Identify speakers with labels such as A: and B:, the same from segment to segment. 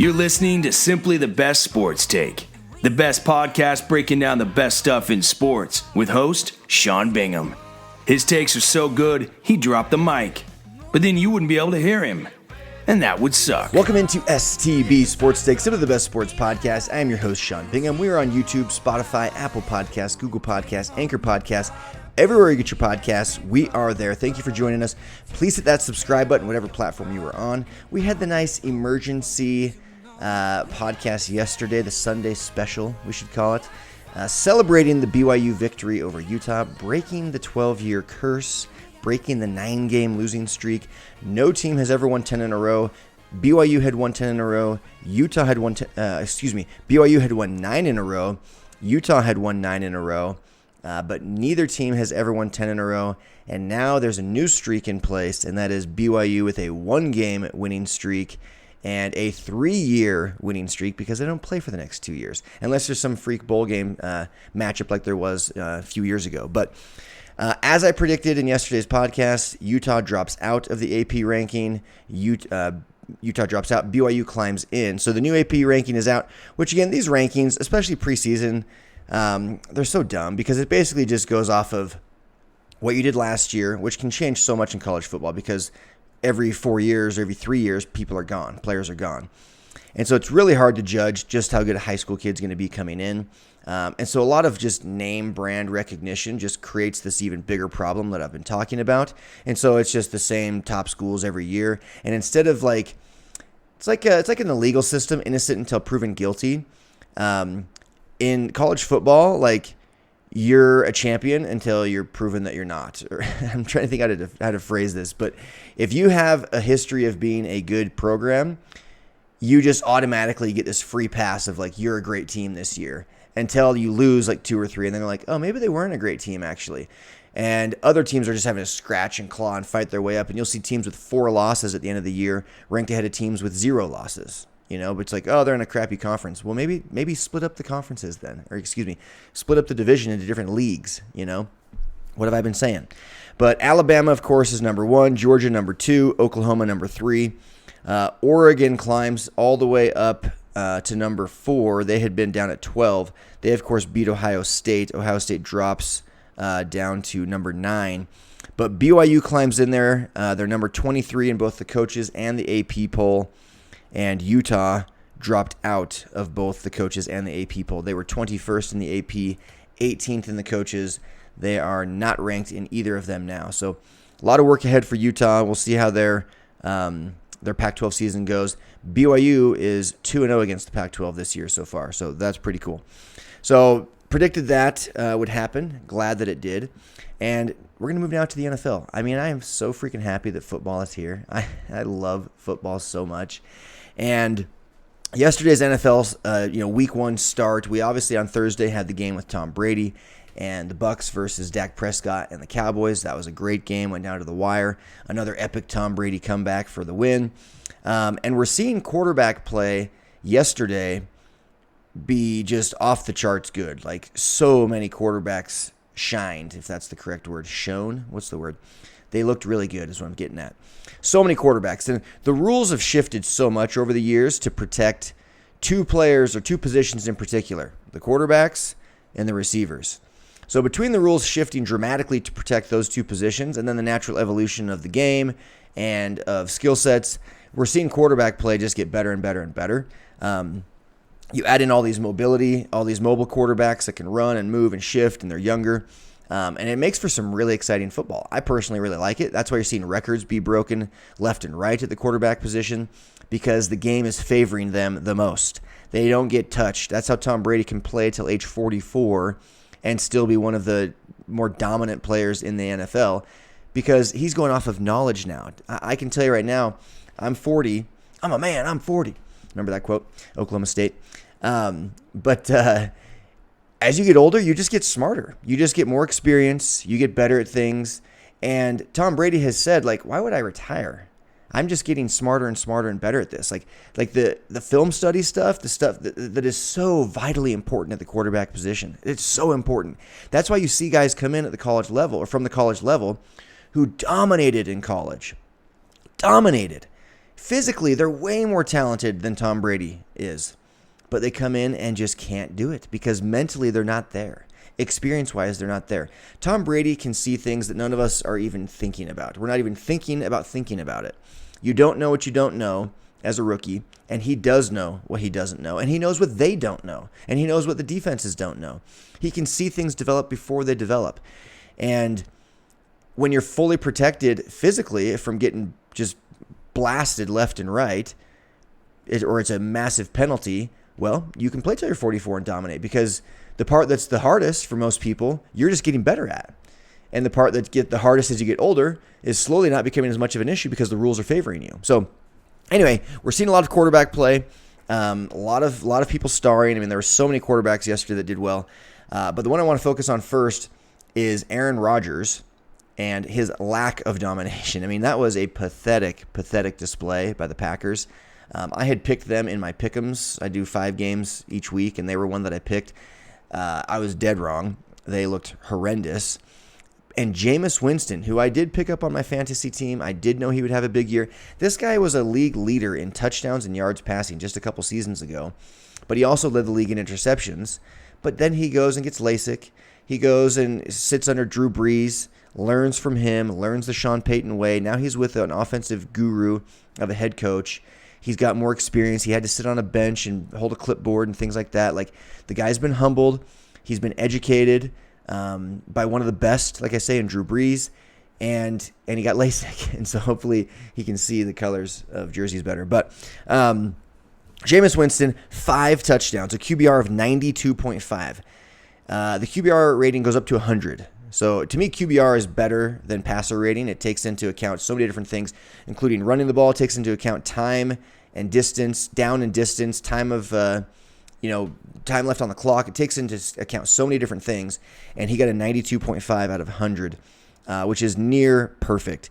A: You're listening to Simply the Best Sports Take, the best podcast breaking down the best stuff in sports with host Sean Bingham. His takes are so good, he dropped the mic, but then you wouldn't be able to hear him, and that would suck.
B: Welcome into STB Sports Take, Simply the Best Sports Podcast. I am your host, Sean Bingham. We are on YouTube, Spotify, Apple Podcasts, Google Podcasts, Anchor Podcasts. Everywhere you get your podcasts, we are there. Thank you for joining us. Please hit that subscribe button, whatever platform you were on. We had the nice emergency podcast yesterday, the Sunday special, we should call it, celebrating the BYU victory over Utah, breaking the 12-year curse, breaking the 9-game losing streak. No team has ever won 10 in a row. BYU had won 10 in a row. BYU had won 9 in a row. Utah had won 9 in a row. But neither team has ever won 10 in a row, and now there's a new streak in place, and that is BYU with a 1-game winning streak and a 3-year winning streak because they don't play for the next 2 years, unless there's some freak bowl game matchup like there was a few years ago. But as I predicted in yesterday's podcast, Utah drops out of the AP ranking. Utah drops out. BYU climbs in. So the new AP ranking is out, which, again, these rankings, especially preseason, they're so dumb because it basically just goes off of what you did last year, which can change so much in college football because every 4 years or every 3 years, people are gone, players are gone. And so it's really hard to judge just how good a high school kid's going to be coming in. And so a lot of just name brand recognition just creates this even bigger problem that I've been talking about. And so it's just the same top schools every year. And instead of it's like in the legal system, innocent until proven guilty. In college football, you're a champion until you're proven that you're not. Or, I'm trying to think how to phrase this, but if you have a history of being a good program, you just automatically get this free pass of you're a great team this year until you lose 2 or 3, and then they're like, oh, maybe they weren't a great team actually. And other teams are just having to scratch and claw and fight their way up, and you'll see teams with 4 losses at the end of the year ranked ahead of teams with 0 losses. But it's they're in a crappy conference. Well, maybe split up the conferences then, or split up the division into different leagues. What have I been saying? But Alabama, of course, is number 1. Georgia, number 2. Oklahoma, number 3. Oregon climbs all the way up to number 4. They had been down at 12. They, of course, beat Ohio State. Ohio State drops down to number 9. But BYU climbs in there. They're number 23 in both the coaches and the AP poll. And Utah dropped out of both the coaches and the AP poll. They were 21st in the AP, 18th in the coaches. They are not ranked in either of them now. So a lot of work ahead for Utah. We'll see how their Pac-12 season goes. BYU is 2-0 against the Pac-12 this year so far, so that's pretty cool. So predicted that would happen. Glad that it did. And we're going to move now to the NFL. I mean, I am so freaking happy that football is here. I love football so much. And yesterday's NFL, week 1 start. We obviously on Thursday had the game with Tom Brady and the Bucs versus Dak Prescott and the Cowboys. That was a great game. Went down to the wire. Another epic Tom Brady comeback for the win. And we're seeing quarterback play yesterday be just off the charts good. So many quarterbacks shined, if that's the correct word. Shone? What's the word? They looked really good is what I'm getting at. So many quarterbacks. And the rules have shifted so much over the years to protect 2 players or 2 positions in particular, the quarterbacks and the receivers. So between the rules shifting dramatically to protect those 2 positions and then the natural evolution of the game and of skill sets, we're seeing quarterback play just get better and better and better. You add in all these mobile quarterbacks that can run and move and shift, and they're younger. And it makes for some really exciting football. I personally really like it. That's why you're seeing records be broken left and right at the quarterback position because the game is favoring them the most. They don't get touched. That's how Tom Brady can play till age 44 and still be one of the more dominant players in the NFL because he's going off of knowledge now. I can tell you right now, I'm 40. I'm a man. I'm 40. Remember that quote? Oklahoma State. As you get older, you just get smarter. You just get more experience. You get better at things. And Tom Brady has said, why would I retire? I'm just getting smarter and smarter and better at this. The film study stuff, the stuff that is so vitally important at the quarterback position. It's so important. That's why you see guys come in at the college level or from the college level who dominated in college. Dominated. Physically, they're way more talented than Tom Brady is. But they come in and just can't do it because mentally they're not there. Experience-wise, they're not there. Tom Brady can see things that none of us are even thinking about. We're not even thinking about it. You don't know what you don't know as a rookie, and he does know what he doesn't know, and he knows what they don't know, and he knows what the defenses don't know. He can see things develop before they develop. And when you're fully protected physically from getting just blasted left and right, or it's a massive penalty, well, you can play till you're 44 and dominate, because the part that's the hardest for most people, you're just getting better at. And the part that get the hardest as you get older is slowly not becoming as much of an issue because the rules are favoring you. So anyway, we're seeing a lot of quarterback play, a lot of people starring. I mean, there were so many quarterbacks yesterday that did well. But the one I want to focus on first is Aaron Rodgers and his lack of domination. I mean, that was a pathetic display by the Packers. I had picked them in my pick'ems. I do 5 games each week, and they were one that I picked. I was dead wrong. They looked horrendous. And Jameis Winston, who I did pick up on my fantasy team, I did know he would have a big year. This guy was a league leader in touchdowns and yards passing just a couple seasons ago. But he also led the league in interceptions. But then he goes and gets LASIK. He goes and sits under Drew Brees, learns from him, learns the Sean Payton way. Now he's with an offensive guru of a head coach. He's got more experience. He had to sit on a bench and hold a clipboard and things like that. Like, the guy's been humbled. He's been educated by one of the best, like I say, in Drew Brees, and he got LASIK, and so hopefully he can see the colors of jerseys better. But Jameis Winston, 5 touchdowns, a QBR of 92.5. The QBR rating goes up to 100. So to me, QBR is better than passer rating. It takes into account so many different things, including running the ball. It takes into account time and distance, down and distance, time of time left on the clock. It takes into account so many different things, and he got a 92.5 out of 100, which is near perfect.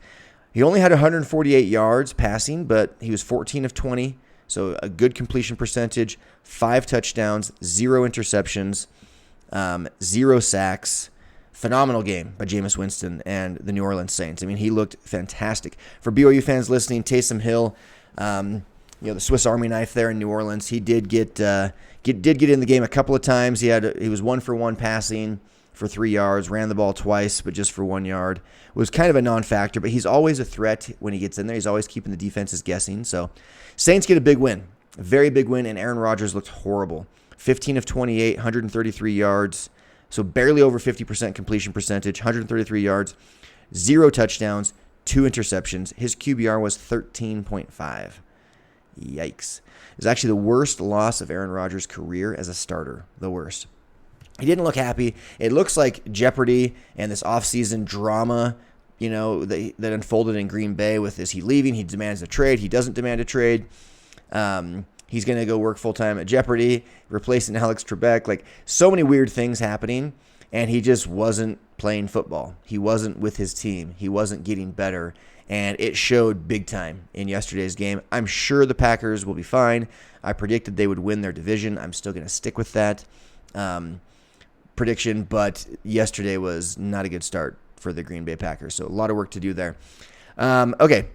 B: He only had 148 yards passing, but he was 14 of 20, so a good completion percentage, 5 touchdowns, 0 interceptions, 0 sacks. Phenomenal game by Jameis Winston and the New Orleans Saints. I mean, he looked fantastic. For BYU fans listening, Taysom Hill, the Swiss Army knife there in New Orleans, he did get in the game a couple of times. He was 1 for 1 passing for 3 yards, ran the ball twice, but just for 1 yard. It was kind of a non-factor, but he's always a threat when he gets in there. He's always keeping the defenses guessing. So Saints get a big win, a very big win, and Aaron Rodgers looked horrible. 15 of 28, 133 yards, so barely over 50% completion percentage, 133 yards, 0 touchdowns, 2 interceptions. His QBR was 13.5. Yikes. It was actually the worst loss of Aaron Rodgers' career as a starter. The worst. He didn't look happy. It looks like Jeopardy and this offseason drama, that unfolded in Green Bay with, is he leaving? He demands a trade. He doesn't demand a trade. He's going to go work full-time at Jeopardy, replacing Alex Trebek. Like, so many weird things happening, and he just wasn't playing football. He wasn't with his team. He wasn't getting better, and it showed big time in yesterday's game. I'm sure the Packers will be fine. I predicted they would win their division. I'm still going to stick with that prediction, but yesterday was not a good start for the Green Bay Packers, so a lot of work to do there. Okay.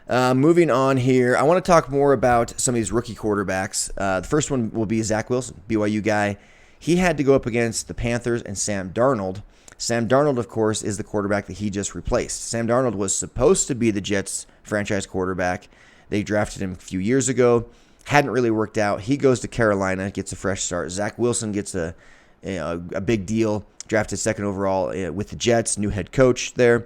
B: Moving on here, I want to talk more about some of these rookie quarterbacks. The first one will be Zack Wilson, BYU guy. He had to go up against the Panthers and Sam Darnold. Sam Darnold, of course, is the quarterback that he just replaced. Sam Darnold was supposed to be the Jets' franchise quarterback. They drafted him a few years ago. Hadn't really worked out. He goes to Carolina, gets a fresh start. Zack Wilson gets a big deal, drafted 2nd overall with the Jets, new head coach there.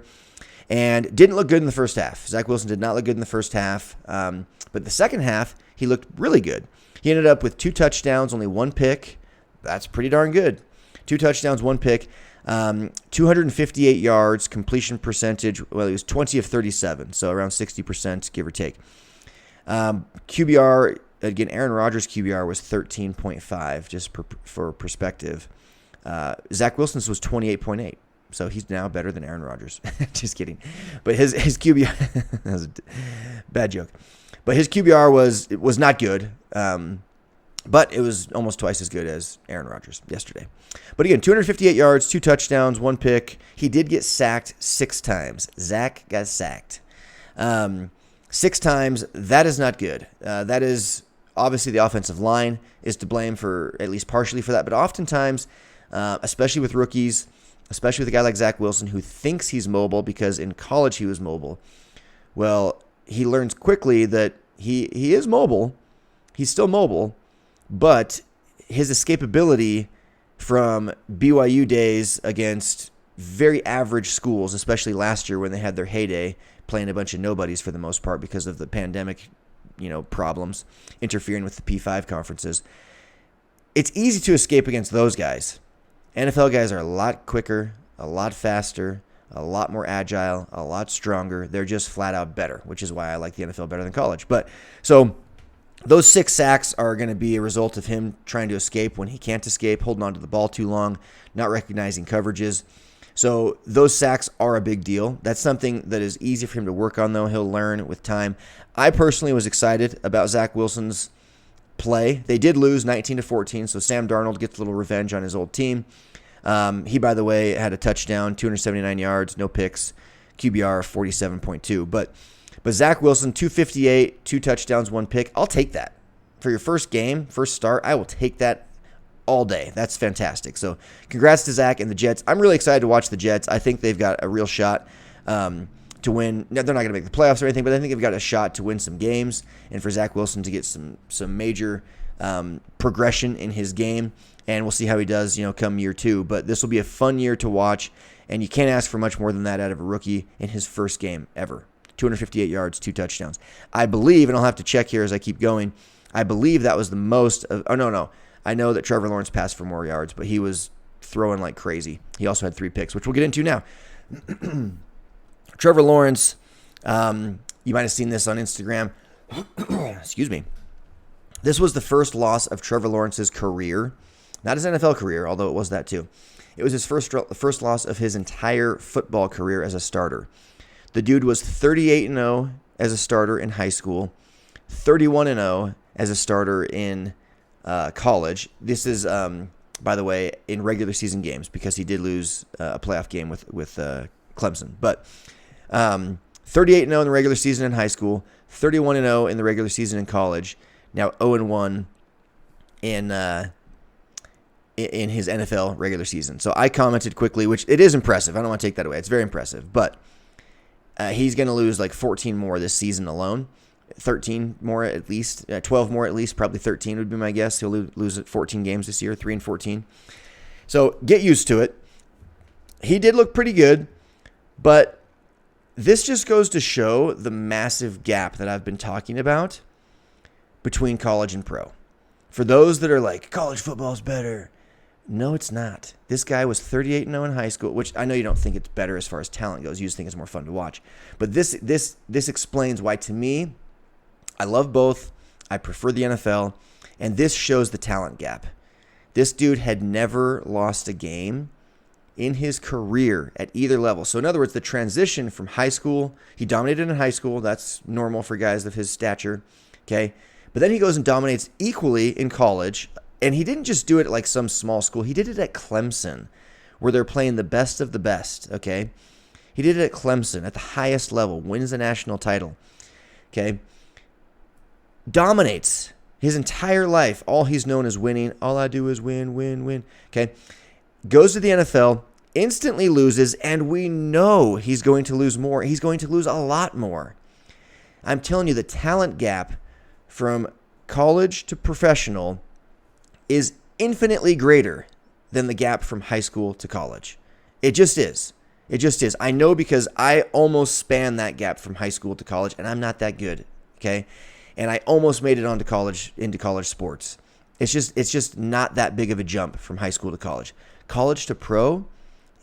B: And didn't look good in the first half. Zack Wilson did not look good in the first half. But the second half, he looked really good. He ended up with 2 touchdowns, only 1 pick. That's pretty darn good. 2 touchdowns, 1 pick. 258 yards, completion percentage. Well, he was 20 of 37, so around 60%, give or take. QBR, again, Aaron Rodgers' QBR was 13.5, just for perspective. Zack Wilson's was 28.8. So he's now better than Aaron Rodgers. Just kidding. But his QBR, that was a bad joke. But his QBR was not good. But it was almost twice as good as Aaron Rodgers yesterday. But again, 258 yards, 2 touchdowns, 1 pick. He did get sacked 6 times. Zach got sacked. 6 times, that is not good. That is obviously the offensive line is to blame for at least partially for that, but oftentimes, especially with rookies, especially with a guy like Zack Wilson who thinks he's mobile because in college he was mobile. Well, he learns quickly that he is mobile. He's still mobile, but his escapability from BYU days against very average schools, especially last year when they had their heyday, playing a bunch of nobodies for the most part because of the pandemic, problems interfering with the P5 conferences. It's easy to escape against those guys. NFL guys are a lot quicker, a lot faster, a lot more agile, a lot stronger. They're just flat out better, which is why I like the NFL better than college. But so those 6 sacks are going to be a result of him trying to escape when he can't escape, holding on to the ball too long, not recognizing coverages. So those sacks are a big deal. That's something that is easy for him to work on, though. He'll learn with time. I personally was excited about Zack Wilson's play. They did lose 19-14, so Sam Darnold gets a little revenge on his old team. He, by the way, had a touchdown, 279 yards, no picks, QBR 47.2. But Zack Wilson, 258, 2 touchdowns, 1 pick. I'll take that. For your first game, first start, I will take that all day. That's fantastic. So congrats to Zack and the Jets. I'm really excited to watch the Jets. I think they've got a real shot to win. They're not going to make the playoffs or anything, but I think they've got a shot to win some games and for Zack Wilson to get some major progression in his game. And we'll see how he does, come year 2. But this will be a fun year to watch, and you can't ask for much more than that out of a rookie in his first game ever. 258 yards, 2 touchdowns. I believe, and I'll have to check here as I keep going, I believe that was the most of, no. I know that Trevor Lawrence passed for more yards, but he was throwing like crazy. He also had 3 picks, which we'll get into now. Trevor Lawrence, you might have seen this on Instagram. Excuse me. This was the first loss of Trevor Lawrence's career. Not his NFL career, although it was that too. It was his first loss of his entire football career as a starter. The dude was 38-0 as a starter in high school, 31-0 as a starter in college. This is, by the way, in regular season games because he did lose a playoff game with Clemson. But 38-0 in the regular season in high school, 31-0 in the regular season in college. Now 0-1 in his NFL regular season. So I commented quickly, which it is impressive. I don't want to take that away. It's very impressive. But he's going to lose like 14 more this season alone. 13 more at least, 12 more at least, probably 13 would be my guess. He'll lose 14 games this year, 3-14. So get used to it. He did look pretty good, but this just goes to show the massive gap that I've been talking about between college and pro. For those that are like, college football is better. No, it's not. This guy was 38-0 in high school, which I know you don't think it's better as far as talent goes. You just think it's more fun to watch. But this explains why, to me, I love both. I prefer the NFL, and this shows the talent gap. This dude had never lost a game in his career at either level. So in other words, the transition from high school, he dominated in high school. That's normal for guys of his stature, okay? But then he goes and dominates equally in college, and he didn't just do it at like some small school. He did it at Clemson, where they're playing the best of the best, okay? He did it at Clemson at the highest level, wins the national title, okay? Dominates his entire life. All he's known is winning. All I do is win, win, win, okay? Goes to the NFL, instantly loses, and we know he's going to lose more. He's going to lose a lot more. I'm telling you, the talent gap from college to professional is infinitely greater than the gap from high school to college. It just is. It just is. I know because I almost span that gap from high school to college, and I'm not that good, okay? And I almost made it into college sports. It's just not that big of a jump from high school to college. College to pro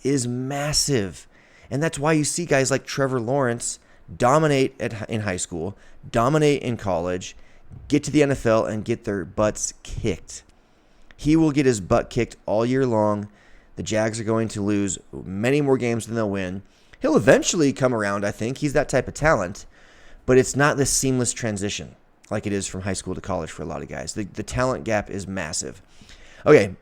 B: is massive. And that's why you see guys like Trevor Lawrence dominate in high school, dominate in college, get to the NFL and get their butts kicked. He will get his butt kicked all year long. The Jags are going to lose many more games than they'll win. He'll eventually come around, I think. He's that type of talent. But it's not this seamless transition like it is from high school to college for a lot of guys. The talent gap is massive. Okay.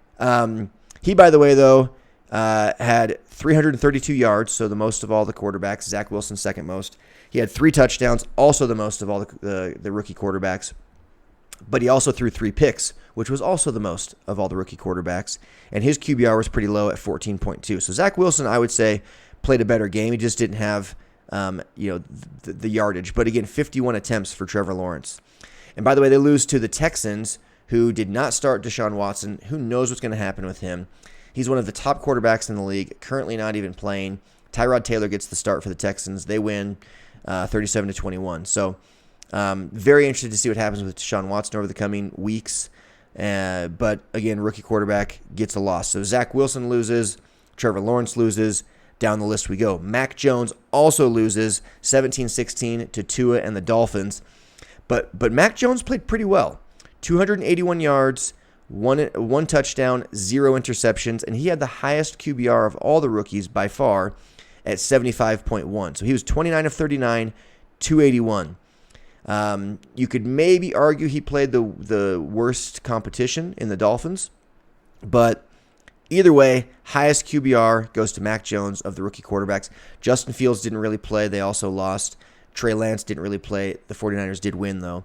B: He, by the way, though, had 332 yards, so the most of all the quarterbacks. Zack Wilson second most. He had 3 touchdowns, also the most of all the rookie quarterbacks. But he also threw 3 picks, which was also the most of all the rookie quarterbacks. And his QBR was pretty low at 14.2. So Zack Wilson, I would say, played a better game. He just didn't have the yardage. But again, 51 attempts for Trevor Lawrence. And by the way, they lose to the Texans, who did not start Deshaun Watson. Who knows what's going to happen with him? He's one of the top quarterbacks in the league, currently not even playing. Tyrod Taylor gets the start for the Texans. They win 37-21. So very interested to see what happens with Deshaun Watson over the coming weeks. But again, rookie quarterback gets a loss. So Zack Wilson loses. Trevor Lawrence loses. Down the list we go. Mac Jones also loses 17-16 to Tua and the Dolphins. But Mac Jones played pretty well. 281 yards, one touchdown, 0 interceptions, and he had the highest QBR of all the rookies by far at 75.1. So he was 29 of 39, 281. You could maybe argue he played the worst competition in the Dolphins, but either way, highest QBR goes to Mac Jones of the rookie quarterbacks. Justin Fields didn't really play. They also lost. Trey Lance didn't really play. The 49ers did win, though.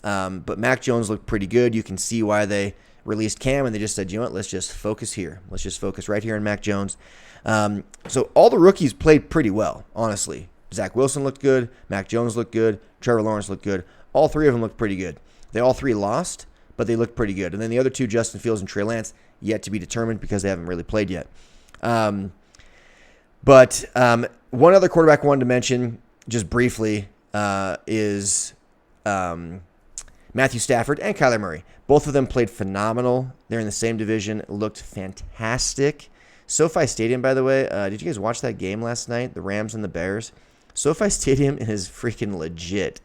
B: But Mac Jones looked pretty good. You can see why they released Cam, and they just said, you know what, let's just focus here. Let's just focus right here on Mac Jones. So all the rookies played pretty well, honestly. Zack Wilson looked good. Mac Jones looked good. Trevor Lawrence looked good. All 3 of them looked pretty good. They all 3 lost, but they looked pretty good. And then the other 2, Justin Fields and Trey Lance, yet to be determined because they haven't really played yet. But one other quarterback I wanted to mention just briefly is Matthew Stafford and Kyler Murray. Both of them played phenomenal. They're in the same division. Looked fantastic. SoFi Stadium, by the way, did you guys watch that game last night? The Rams and the Bears? SoFi Stadium is freaking legit.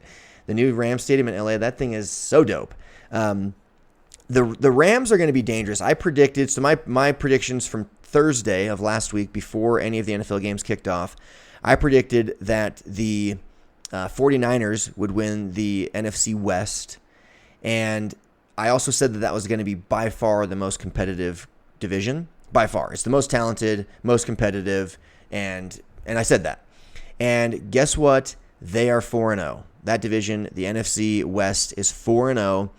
B: The new Rams Stadium in LA, that thing is so dope. The Rams are going to be dangerous. I predicted, so my predictions from Thursday of last week before any of the NFL games kicked off, I predicted that the 49ers would win the NFC West, and I also said that was going to be by far the most competitive division. By far. It's the most talented, most competitive, and I said that. And guess what? They are 4-0. That division, the NFC West, is 4-0,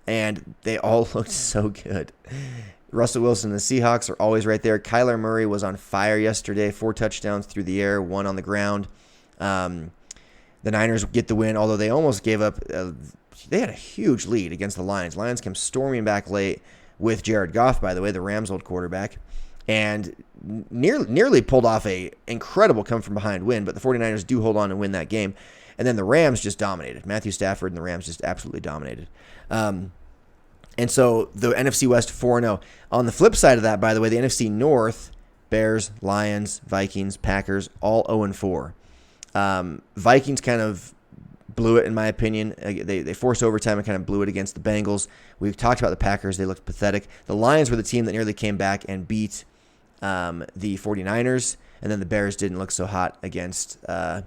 B: and they all looked so good. Russell Wilson and the Seahawks are always right there. Kyler Murray was on fire yesterday. 4 touchdowns through the air, 1 on the ground. The Niners get the win, although they almost gave up. They had a huge lead against the Lions. Lions came storming back late with Jared Goff, by the way, the Rams' old quarterback, and nearly pulled off a incredible come-from-behind win, but the 49ers do hold on and win that game. And then the Rams just dominated. Matthew Stafford and the Rams just absolutely dominated. And so the NFC West 4-0. On the flip side of that, by the way, the NFC North, Bears, Lions, Vikings, Packers, all 0-4. Vikings kind of blew it, in my opinion. They forced overtime and kind of blew it against the Bengals. We've talked about the Packers. They looked pathetic. The Lions were the team that nearly came back and beat the 49ers, and then the Bears didn't look so hot against the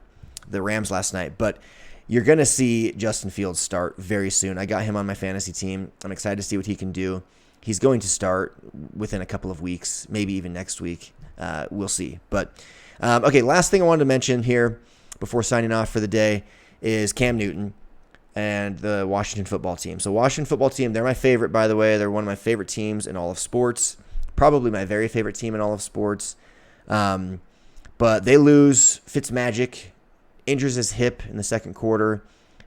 B: Rams last night. But you're going to see Justin Fields start very soon. I got him on my fantasy team. I'm excited to see what he can do. He's going to start within a couple of weeks, maybe even next week. We'll see. But, okay, last thing I wanted to mention here before signing off for the day is Cam Newton and the Washington football team. So Washington football team, they're my favorite, by the way. They're one of my favorite teams in all of sports. Probably my very favorite team in all of sports. But they lose. Fitzmagic injures his hip in the second quarter.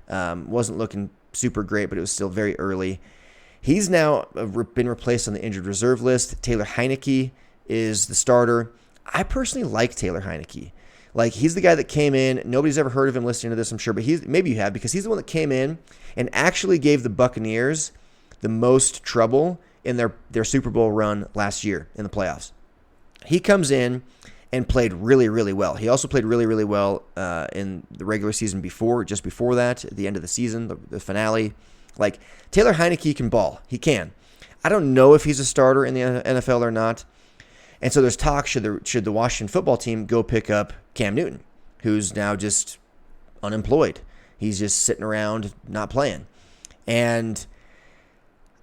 B: Wasn't looking super great, but it was still very early. He's now been replaced on the injured reserve list. Taylor Heineke is the starter. I personally like Taylor Heineke. Like, he's the guy that came in. Nobody's ever heard of him listening to this, I'm sure, but maybe you have, because he's the one that came in and actually gave the Buccaneers the most trouble in their Super Bowl run last year in the playoffs. He comes in and played really, really well. He also played really, really well in the regular season just before that, at the end of the season, the finale. Like, Taylor Heineke can ball. He can. I don't know if he's a starter in the NFL or not. And so there's talk, should the Washington football team go pick up Cam Newton, who's now just unemployed. He's just sitting around not playing. And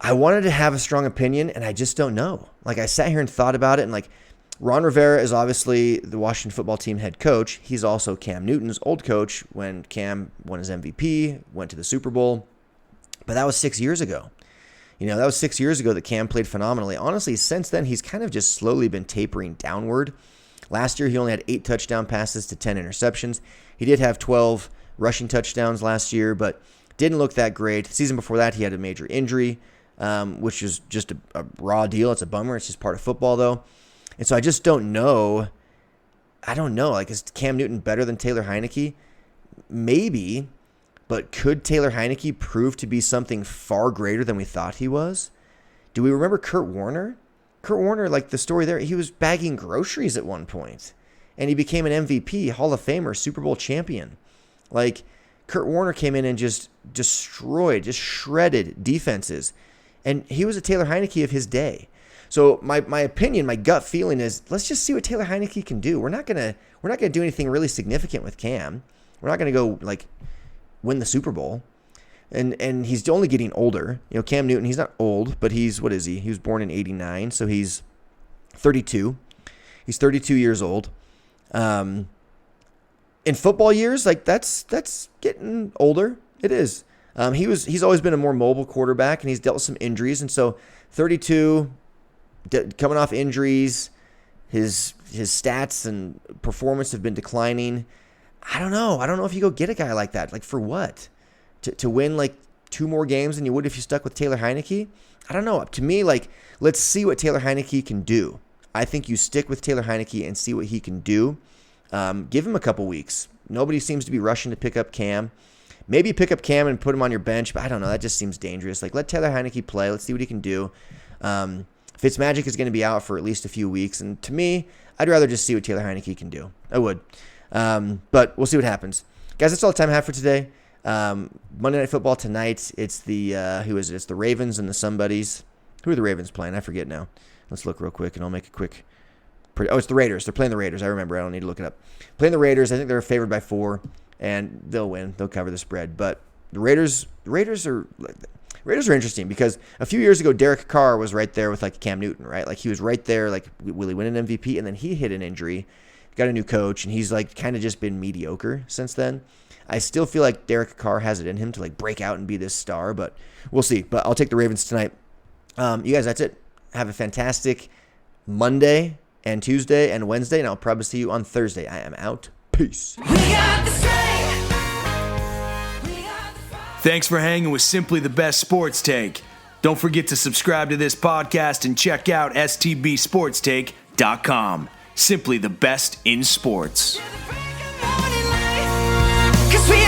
B: I wanted to have a strong opinion, and I just don't know. Like, I sat here and thought about it, and like, Ron Rivera is obviously the Washington football team head coach. He's also Cam Newton's old coach when Cam won his MVP, went to the Super Bowl. But that was 6 years ago. That was 6 years ago that Cam played phenomenally. Honestly, since then, he's kind of just slowly been tapering downward. Last year, he only had 8 touchdown passes to 10 interceptions. He did have 12 rushing touchdowns last year, but didn't look that great. The season before that, he had a major injury, which is just a raw deal. It's a bummer. It's just part of football, though. And so I just don't know. I don't know. Like, is Cam Newton better than Taylor Heineke? Maybe. But could Taylor Heineke prove to be something far greater than we thought he was? Do we remember Kurt Warner? Kurt Warner, like the story there, he was bagging groceries at one point. And he became an MVP, Hall of Famer, Super Bowl champion. Like, Kurt Warner came in and just destroyed, just shredded defenses. And he was a Taylor Heineke of his day. So my opinion, my gut feeling is, let's just see what Taylor Heineke can do. We're not gonna do anything really significant with Cam. We're not gonna go like win the Super Bowl. And he's only getting older. Cam Newton, he's not old, but what is he? He was born in 89, so he's 32. He's 32 years old. In football years, like that's getting older. It is. He's always been a more mobile quarterback, and he's dealt with some injuries, and so 32, coming off injuries, his stats and performance have been declining. I don't know. I don't know if you go get a guy like that. Like, for what? To win like 2 more games than you would if you stuck with Taylor Heineke? I don't know. To me, like, let's see what Taylor Heineke can do. I think you stick with Taylor Heineke and see what he can do. Give him a couple weeks. Nobody seems to be rushing to pick up Cam. Maybe pick up Cam and put him on your bench, but I don't know. That just seems dangerous. Like, let Taylor Heineke play. Let's see what he can do. Fitzmagic is going to be out for at least a few weeks, and to me, I'd rather just see what Taylor Heineke can do. I would. But we'll see what happens. Guys, that's all the time I have for today. Monday Night Football tonight. It's the who is it? It's the Ravens and the Somebodies. Who are the Ravens playing? I forget now. Let's look real quick, and I'll make a quick. It's the Raiders. They're playing the Raiders. I remember. I don't need to look it up. Playing the Raiders. I think they're favored by 4, and they'll win. They'll cover the spread. But the Raiders are interesting because a few years ago, Derek Carr was right there with like Cam Newton, right? Like, he was right there. Like, will he win an MVP? And then he hit an injury, got a new coach, and he's like kind of just been mediocre since then. I still feel like Derek Carr has it in him to like break out and be this star, but we'll see. But I'll take the Ravens tonight. You guys, that's it. Have a fantastic Monday and Tuesday and Wednesday, and I'll probably see you on Thursday. I am out. Peace.
A: Thanks for hanging with Simply the Best Sports Take. Don't forget to subscribe to this podcast and check out STBSportsTake.com. Simply the best in sports.
C: 'Cause we